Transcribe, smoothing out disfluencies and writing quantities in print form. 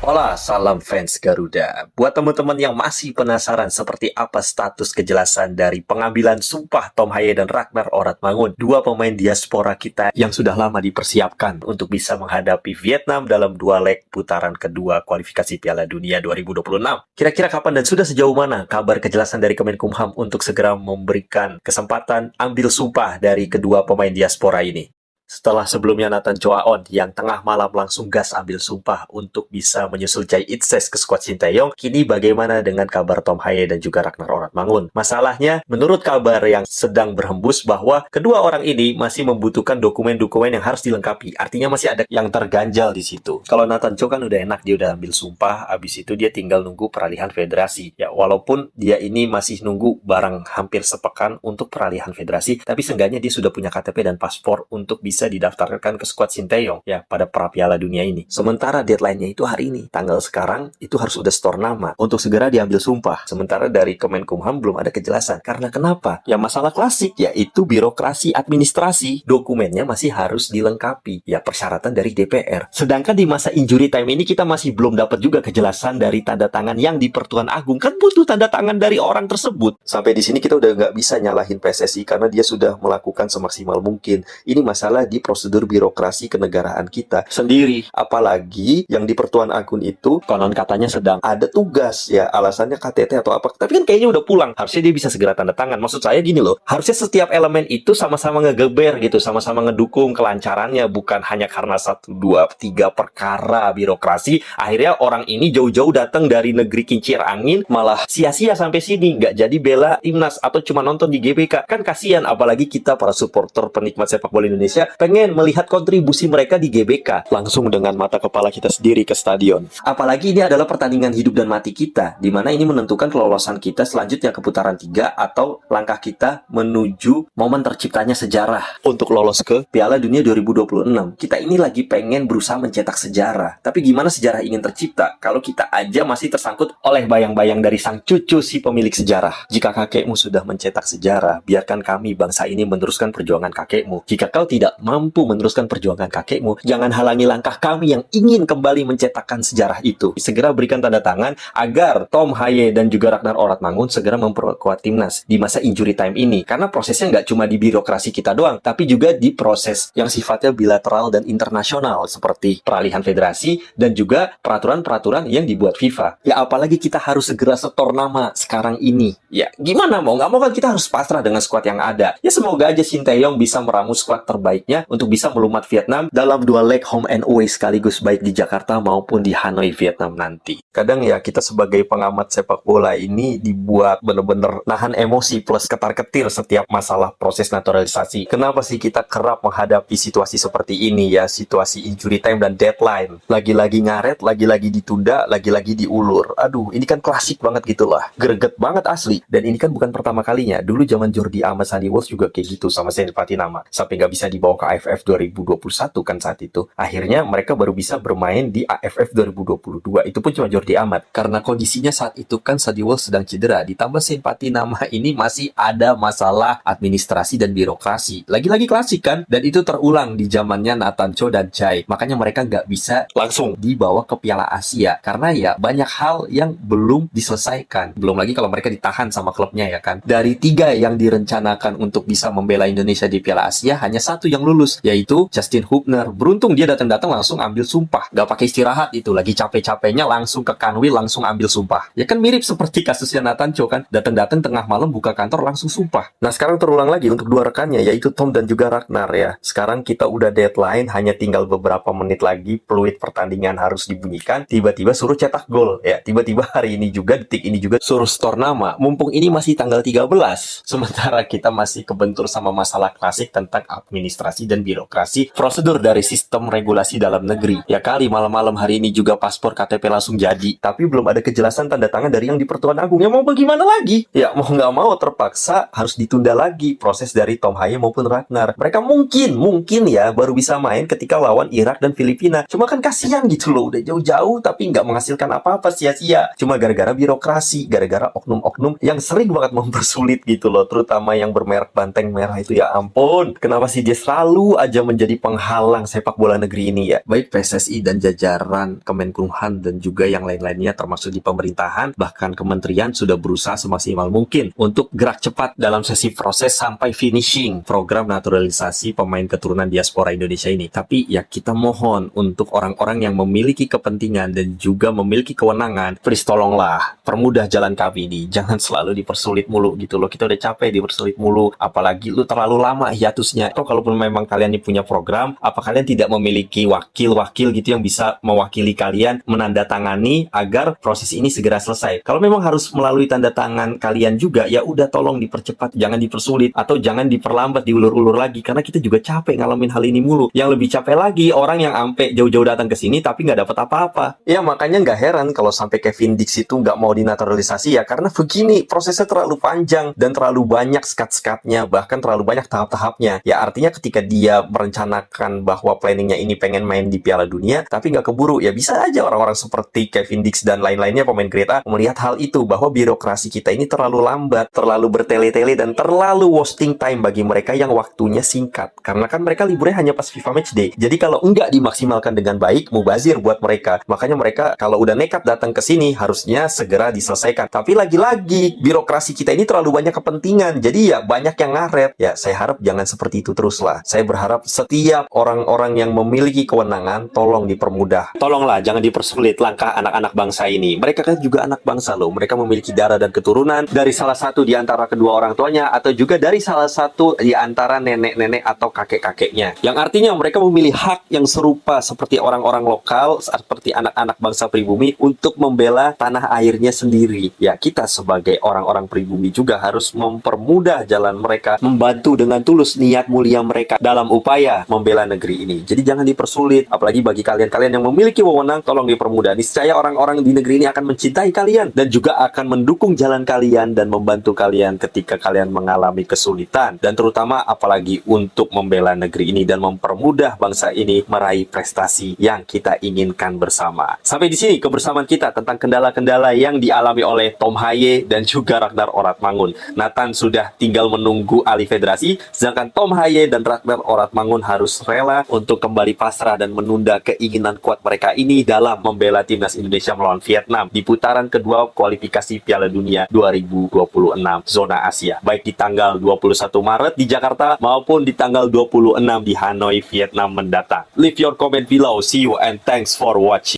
Hola, salam fans Garuda. Buat teman-teman yang masih penasaran seperti apa status kejelasan dari pengambilan sumpah Tom Haye dan Ragnar Oratmangun, dua pemain diaspora kita yang sudah lama dipersiapkan untuk bisa menghadapi Vietnam dalam dua leg putaran kedua kualifikasi Piala Dunia 2026. Kira-kira kapan dan sudah sejauh mana kabar kejelasan dari Kemenkumham untuk segera memberikan kesempatan ambil sumpah dari kedua pemain diaspora ini? Setelah sebelumnya Nathan Choaon yang tengah malam langsung gas ambil sumpah untuk bisa menyusul Jai Itses ke skuad Sinteyong, kini bagaimana dengan kabar Tom Haye dan juga Ragnar Oratmangun? Masalahnya, menurut kabar yang sedang berhembus bahwa kedua orang ini masih membutuhkan dokumen-dokumen yang harus dilengkapi. Artinya masih ada yang terganjal di situ. Kalau Nathan Cho kan udah enak, dia udah ambil sumpah, habis itu dia tinggal nunggu peralihan federasi. Ya, walaupun dia ini masih nunggu barang hampir sepekan untuk peralihan federasi, tapi seenggaknya dia sudah punya KTP dan paspor untuk bisa didaftarkan ke skuad Sinteyong ya pada pra Piala Dunia ini. Sementara deadline-nya itu hari ini. Tanggal sekarang itu harus sudah store nama untuk segera diambil sumpah. Sementara dari Kemenkumham belum ada kejelasan. Karena kenapa? Ya masalah klasik yaitu birokrasi administrasi. Dokumennya masih harus dilengkapi. Ya persyaratan dari DPR. Sedangkan di masa injury time ini kita masih belum dapat juga kejelasan dari tanda tangan yang di Pertuan Agung. Kan butuh tanda tangan dari orang tersebut. Sampai di sini kita udah nggak bisa nyalahin PSSI karena dia sudah melakukan semaksimal mungkin. Ini masalah di prosedur birokrasi kenegaraan kita sendiri. Apalagi yang di Pertuan Agung itu konon katanya sedang ada tugas ya, alasannya KTT atau apa. Tapi kan kayaknya udah pulang. Harusnya dia bisa segera tanda tangan. Maksud saya gini loh, harusnya setiap elemen itu sama-sama ngegeber gitu, sama-sama ngedukung kelancarannya, bukan hanya karena 1, 2, 3 perkara birokrasi. Akhirnya orang ini jauh-jauh datang dari negeri kincir angin, malah sia-sia sampai sini, nggak jadi bela timnas atau cuma nonton di GBK. Kan kasihan, apalagi kita para supporter penikmat sepak bola Indonesia pengen melihat kontribusi mereka di GBK langsung dengan mata kepala kita sendiri ke stadion. Apalagi ini adalah pertandingan hidup dan mati kita, di mana ini menentukan kelolosan kita selanjutnya ke putaran 3 atau langkah kita menuju momen terciptanya sejarah untuk lolos ke Piala Dunia 2026. Kita ini lagi pengen berusaha mencetak sejarah. Tapi gimana sejarah ingin tercipta kalau kita aja masih tersangkut oleh bayang-bayang dari sang cucu si pemilik sejarah? Jika kakekmu sudah mencetak sejarah, biarkan kami bangsa ini meneruskan perjuangan kakekmu. Jika kau tidak mampu meneruskan perjuangan kakekmu, jangan halangi langkah kami yang ingin kembali mencetakkan sejarah itu. Segera berikan tanda tangan agar Tom Haye dan juga Ragnar Oratmangun segera memperkuat timnas di masa injury time ini. Karena prosesnya nggak cuma di birokrasi kita doang, tapi juga di proses yang sifatnya bilateral dan internasional seperti peralihan federasi dan juga peraturan-peraturan yang dibuat FIFA. Ya apalagi kita harus segera setor nama sekarang ini. Ya gimana mau nggak mau kan kita harus pasrah dengan skuad yang ada. Ya semoga aja Sinteyong bisa meramu skuad terbaiknya untuk bisa melumat Vietnam dalam dua leg home and away sekaligus baik di Jakarta maupun di Hanoi, Vietnam nanti. Kadang ya kita sebagai pengamat sepak bola ini dibuat bener-bener nahan emosi plus ketar-ketir setiap masalah proses naturalisasi. Kenapa sih kita kerap menghadapi situasi seperti ini ya, situasi injury time dan deadline. Lagi-lagi ngaret, lagi-lagi ditunda, lagi-lagi diulur. Aduh, ini kan klasik banget gitu lah. Greget banget asli. Dan ini kan bukan pertama kalinya. Dulu zaman Jordi Amat, Sandy Walsh juga kayak gitu sama Seny Patinama. Sampai nggak bisa dibawa ke AFF 2021 kan saat itu. Akhirnya mereka baru bisa bermain di AFF 2022. Itu pun cuma Jordi Amat. Karena kondisinya saat itu kan Sandy Walsh sedang cedera. Ditambah Seny Patinama ini masih ada masalah administrasi dan birokrasi. Lagi-lagi klasik kan? Dan itu terulang di zamannya Nathan Cho dan Jai. Makanya mereka nggak bisa langsung dibawa ke Piala Asia. Karena ya banyak hal yang belum diselesaikan. Belum lagi kalau mereka ditahan sama klubnya ya kan. Dari 3 yang direncanakan untuk bisa membela Indonesia di Piala Asia, hanya 1 yang lulus, yaitu Justin Hubner. Beruntung dia datang-datang langsung ambil sumpah. Gak pakai istirahat itu. Lagi capek-capeknya langsung ke Kanwil langsung ambil sumpah. Ya kan mirip seperti kasusnya Nathan Cho kan. Datang-datang tengah malam buka kantor langsung sumpah. Nah sekarang terulang lagi untuk 2 rekannya, yaitu Tom dan juga Ragnar ya. Sekarang kita udah deadline, hanya tinggal beberapa menit lagi peluit pertandingan harus dibunyikan. Tiba-tiba suruh cetak gol ya. Tiba-tiba hari ini juga, detik ini juga suruh store nama. Mumpung ini masih tanggal 13. Sementara kita masih kebentur sama masalah klasik tentang administrasi dan birokrasi, prosedur dari sistem regulasi dalam negeri. Ya kali malam-malam hari ini juga paspor KTP langsung jadi, tapi belum ada kejelasan tanda tangan dari yang di Pertuan Agung. Ya mau bagaimana lagi? Ya mau nggak mau terpaksa harus ditunda lagi proses dari Tom Haye maupun Ragnar. Mereka mungkin ya baru bisa main ketika lawan Irak dan Filipina. Cuma kan kasihan gitu loh, udah jauh-jauh tapi nggak menghasilkan apa-apa, sia-sia. Cuma gara-gara birokrasi, gara-gara oknum-oknum yang sering banget mempersulit gitu loh, terutama yang bermerek banteng merah itu. Ya ampun, kenapa sih dia selalu selalu aja menjadi penghalang sepak bola negeri ini ya. Baik PSSI dan jajaran Kemenkumham dan juga yang lain-lainnya termasuk di pemerintahan, bahkan kementerian sudah berusaha semaksimal mungkin untuk gerak cepat dalam sesi proses sampai finishing program naturalisasi pemain keturunan diaspora Indonesia ini. Tapi ya kita mohon untuk orang-orang yang memiliki kepentingan dan juga memiliki kewenangan, please tolonglah permudah jalan kami ini. Jangan selalu dipersulit mulu gitu loh. Kita udah capek dipersulit mulu, apalagi lu terlalu lama hiatusnya. Atau kalaupun memang kalian ini punya program, apa kalian tidak memiliki wakil-wakil gitu yang bisa mewakili kalian menandatangani agar proses ini segera selesai? Kalau memang harus melalui tanda tangan kalian juga, ya udah tolong dipercepat, jangan dipersulit atau jangan diperlambat, diulur-ulur lagi, karena kita juga capek ngalamin hal ini mulu. Yang lebih capek lagi orang yang ampe jauh-jauh datang ke sini tapi nggak dapat apa-apa. Ya makanya nggak heran kalau sampai Kevin Dix itu nggak mau dinaturalisasi ya, karena begini, prosesnya terlalu panjang dan terlalu banyak sekat-sekatnya, bahkan terlalu banyak tahap-tahapnya. Ya artinya ketika dia merencanakan bahwa planningnya ini pengen main di Piala Dunia tapi nggak keburu, ya bisa aja orang-orang seperti Kevin Dix dan lain-lainnya pemain Grade A melihat hal itu, bahwa birokrasi kita ini terlalu lambat, terlalu bertele-tele dan terlalu wasting time bagi mereka yang waktunya singkat. Karena kan mereka liburnya hanya pas FIFA Matchday. Jadi kalau enggak dimaksimalkan dengan baik, mubazir buat mereka. Makanya mereka kalau udah nekat datang ke sini harusnya segera diselesaikan. Tapi lagi-lagi birokrasi kita ini terlalu banyak kepentingan. Jadi ya banyak yang ngaret. Ya saya harap jangan seperti itu terus lah. Saya berharap setiap orang-orang yang memiliki kewenangan tolong dipermudah. Tolonglah jangan dipersulit langkah anak-anak bangsa ini. Mereka kan juga anak bangsa loh. Mereka memiliki darah dan keturunan dari salah satu di antara kedua orang tuanya atau juga dari salah satu di antara nenek-nenek atau kakek-kakeknya. Yang artinya mereka memilih hak yang serupa seperti orang-orang lokal, seperti anak-anak bangsa pribumi untuk membela tanah airnya sendiri. Ya kita sebagai orang-orang pribumi juga harus mempermudah jalan mereka, membantu dengan tulus niat mulia mereka dalam upaya membela negeri ini. Jadi jangan dipersulit, apalagi bagi kalian-kalian yang memiliki wewenang, tolong dipermudah. Niscaya orang-orang di negeri ini akan mencintai kalian dan juga akan mendukung jalan kalian dan membantu kalian ketika kalian mengalami kesulitan, dan terutama apalagi untuk membela negeri ini dan mempermudah bangsa ini meraih prestasi yang kita inginkan bersama. Sampai di sini kebersamaan kita tentang kendala-kendala yang dialami oleh Tom Haye dan juga Ragnar Oratmangun. Nathan sudah tinggal menunggu alih federasi, sedangkan Tom Haye dan Ragnar Oratmangun harus rela untuk kembali pasrah dan menunda keinginan kuat mereka ini dalam membela timnas Indonesia melawan Vietnam di putaran kedua kualifikasi Piala Dunia 2026 zona Asia, baik di tanggal 21 Maret di Jakarta maupun di tanggal 26 di Hanoi, Vietnam mendatang. Leave your comment below. See you and thanks for watching.